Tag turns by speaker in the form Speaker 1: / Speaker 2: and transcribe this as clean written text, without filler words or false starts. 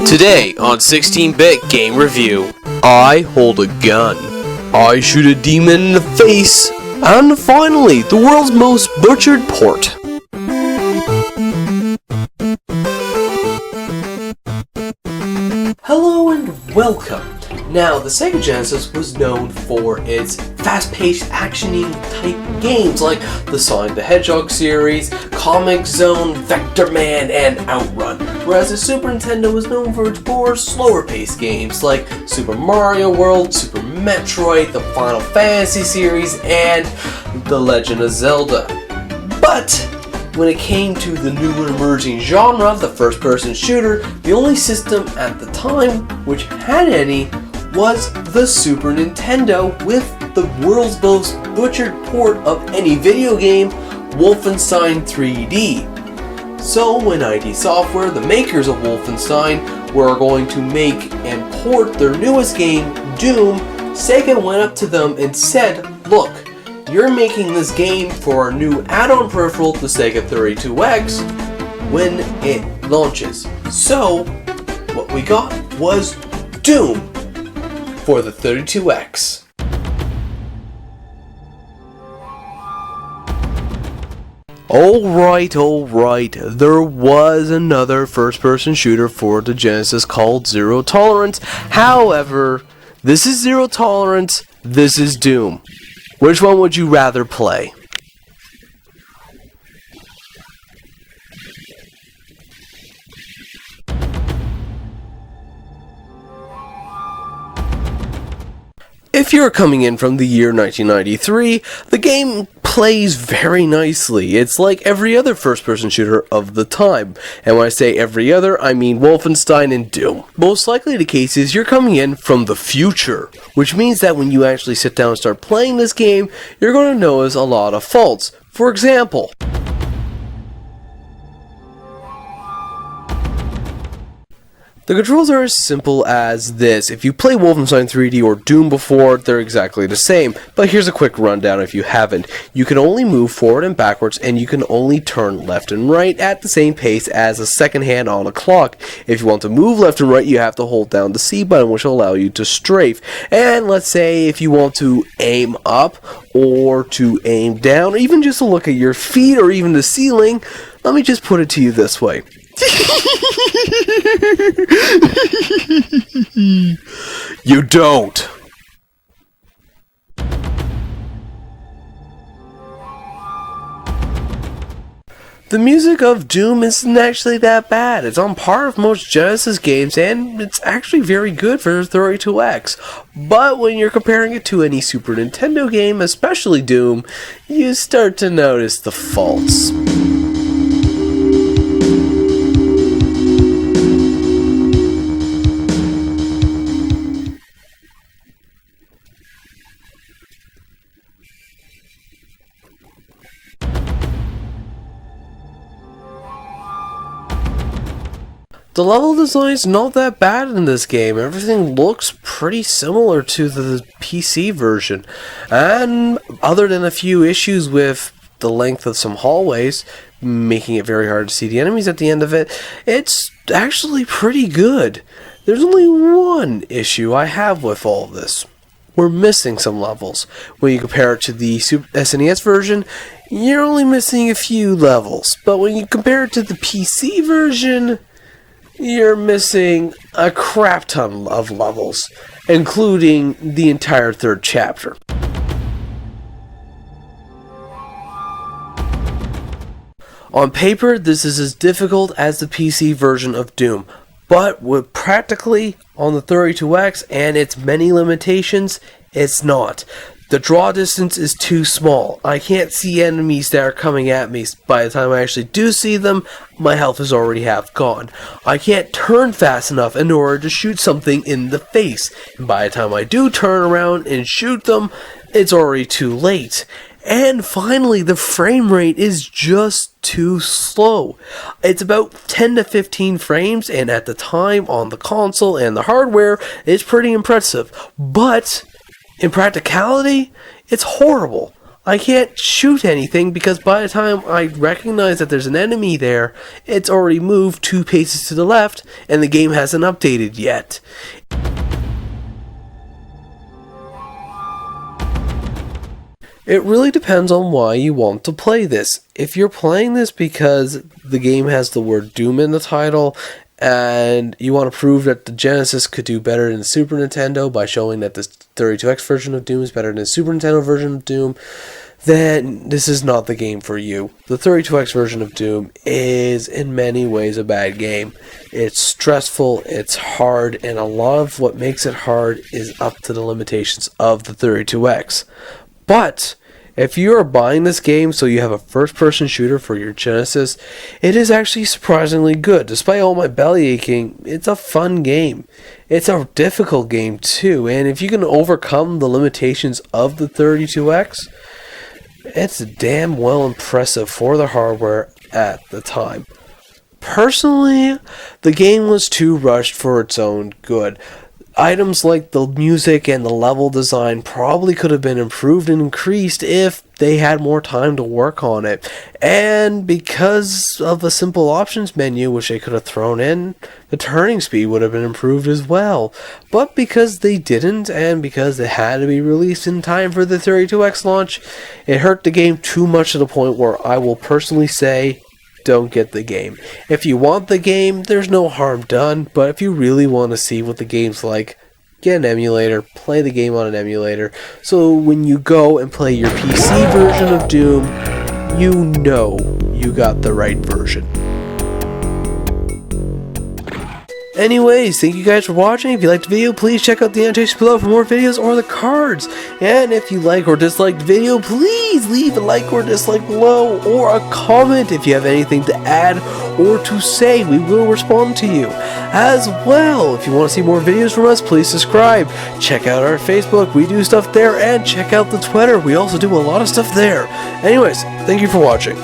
Speaker 1: Today on 16-Bit Game Review, I hold a gun, I shoot a demon in the face, and finally, the world's most butchered port. Hello and welcome. Now, the Sega Genesis was known for its fast-paced, action-y type games like the Sonic the Hedgehog series, Comic Zone, Vector Man, and Outrun, whereas the Super Nintendo was known for its more slower-paced games like Super Mario World, Super Metroid, the Final Fantasy series, and The Legend of Zelda. But when it came to the new and emerging genre, the first-person shooter, the only system at the time which had any was the Super Nintendo, with the world's most butchered port of any video game, Wolfenstein 3D. So when ID Software, the makers of Wolfenstein, were going to make and port their newest game, Doom, Sega went up to them and said, "Look, you're making this game for our new add-on peripheral, the Sega 32X, when it launches." So, what we got was Doom for the 32X. Alright, there was another first-person shooter for the Genesis called Zero Tolerance. However, this is Zero Tolerance, this is Doom. Which one would you rather play? If you're coming in from the year 1993, the game plays very nicely. It's like every other first-person shooter of the time. And when I say every other, I mean Wolfenstein and Doom. Most likely the case is you're coming in from the future, which means that when you actually sit down and start playing this game, you're going to notice a lot of faults. For example, the controls are as simple as this. If you play Wolfenstein 3D or Doom before, they're exactly the same. But here's a quick rundown if you haven't. You can only move forward and backwards, and you can only turn left and right at the same pace as a second hand on a clock. If you want to move left and right, you have to hold down the C button, which will allow you to strafe. And let's say if you want to aim up, or to aim down, or even just to look at your feet, or even the ceiling, let me just put it to you this way. You don't. The music of Doom isn't actually that bad. It's on par with most Genesis games, and it's actually very good for 32X. But when you're comparing it to any Super Nintendo game, especially Doom, you start to notice the faults. The level design is not that bad in this game. Everything looks pretty similar to the PC version. And other than a few issues with the length of some hallways, making it very hard to see the enemies at the end of it, it's actually pretty good. There's only one issue I have with all of this. We're missing some levels. When you compare it to the SNES version, you're only missing a few levels. But when you compare it to the PC version, you're missing a crap ton of levels, including the entire third chapter. On paper, this is as difficult as the PC version of Doom, but with practically on the 32X and its many limitations, it's not. The draw distance is too small. I can't see enemies that are coming at me. By the time I actually do see them, my health is already half gone. I can't turn fast enough in order to shoot something in the face. And by the time I do turn around and shoot them, it's already too late. And finally, the frame rate is just too slow. It's about 10 to 15 frames, and at the time on the console and the hardware, it's pretty impressive. But in practicality, it's horrible. I can't shoot anything because by the time I recognize that there's an enemy there, it's already moved 2 paces to the left and the game hasn't updated yet. It really depends on why you want to play this. If you're playing this because the game has the word Doom in the title and you want to prove that the Genesis could do better than the Super Nintendo by showing that the 32X version of Doom is better than the Super Nintendo version of Doom, then this is not the game for you. The 32X version of Doom is in many ways a bad game. It's stressful, it's hard, and a lot of what makes it hard is up to the limitations of the 32X. But if you are buying this game so you have a first-person shooter for your Genesis, it is actually surprisingly good. Despite all my belly aching, it's a fun game. It's a difficult game too, and if you can overcome the limitations of the 32X, it's damn well impressive for the hardware at the time. Personally, the game was too rushed for its own good. Items like the music and the level design probably could have been improved and increased if they had more time to work on it. And because of a simple options menu which they could have thrown in, the turning speed would have been improved as well. But because they didn't, and because it had to be released in time for the 32X launch, it hurt the game too much to the point where I will personally say, don't get the game. If you want the game, there's no harm done, but if you really want to see what the game's like, get an emulator, play the game on an emulator, so when you go and play your PC version of Doom, you know you got the right version. Anyways, thank you guys for watching. If you liked the video, please check out the annotations below for more videos or the cards. And if you like or dislike the video, please leave a like or dislike below, or a comment if you have anything to add or to say. We will respond to you. As well, if you want to see more videos from us, please subscribe. Check out our Facebook, we do stuff there, and check out the Twitter. We also do a lot of stuff there. Anyways, thank you for watching.